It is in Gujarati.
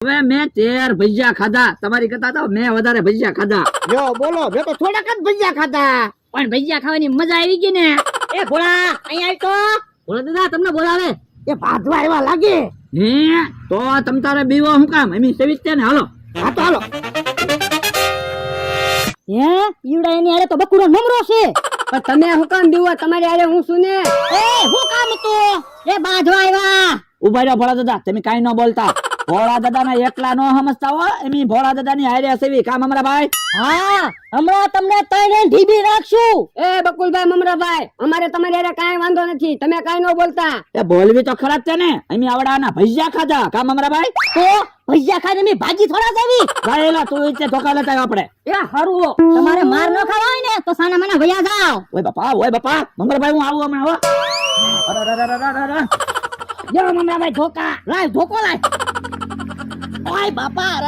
હવે મેં 13 ભજીયા ખાધા, તમારી કરતા તો મેં વધારે ભજીયા ખાધા. જો બોલો, મેં તો થોડાક જ ભજીયા ખાધા. પણ ભજીયા ખાવાની મજા આવી ગઈ ને. એ ભોળા અહીંયા આવ તો. ભોળા દાદા તમને બોલાવે. એ ભાજવા એવા લાગે. હે તો તમ તારે બીવો હું કામ? એમી સેવિત છે ને, હાલો. હા તો હાલો. હે ઈવડા એની આરે તો બકુડો નમરો છે. પણ તમે હું કામ બીવો? તમારી આરે હું છું ને. એ હું કામ હતું? એ બાજવા આવ્યા. ઉભા રહ્યો ભોળા દાદા, તમે કાઈ ન બોલતા. ભોળા દાદા ને એકલા નો સમજતા હો. એમી ભોળા દાદા ની હારે સેવી કામ અમારા ભાઈ. હા હમણાં તમને તઈને ઢીબી રાખશું. એ બકુલભાઈ, મમરાભાઈ, અમારે તમારી હારે કાંઈ વાંધો નથી. તમે કાંઈ ન બોલતા. એ બોલવી તો ખરા જ છે ને. એમી આવડાના ભજીયા ખાધા કામ અમારા ભાઈ. તો ભજીયા ખાને મે ભાજી થોડા જાવી. ગાયેલા તું ઇતે ધોકા લેતા આવ્યો આપણે. એ હરવો તમારે માર ન ખાવા હોય ને તો સાના માના ભયા જાવ. ઓય બાપા મમરાભાઈ હું આવું હમણાં હો. યો મમરાભાઈ ધોકા લાય, ધોકો લાય. ઓય બાપા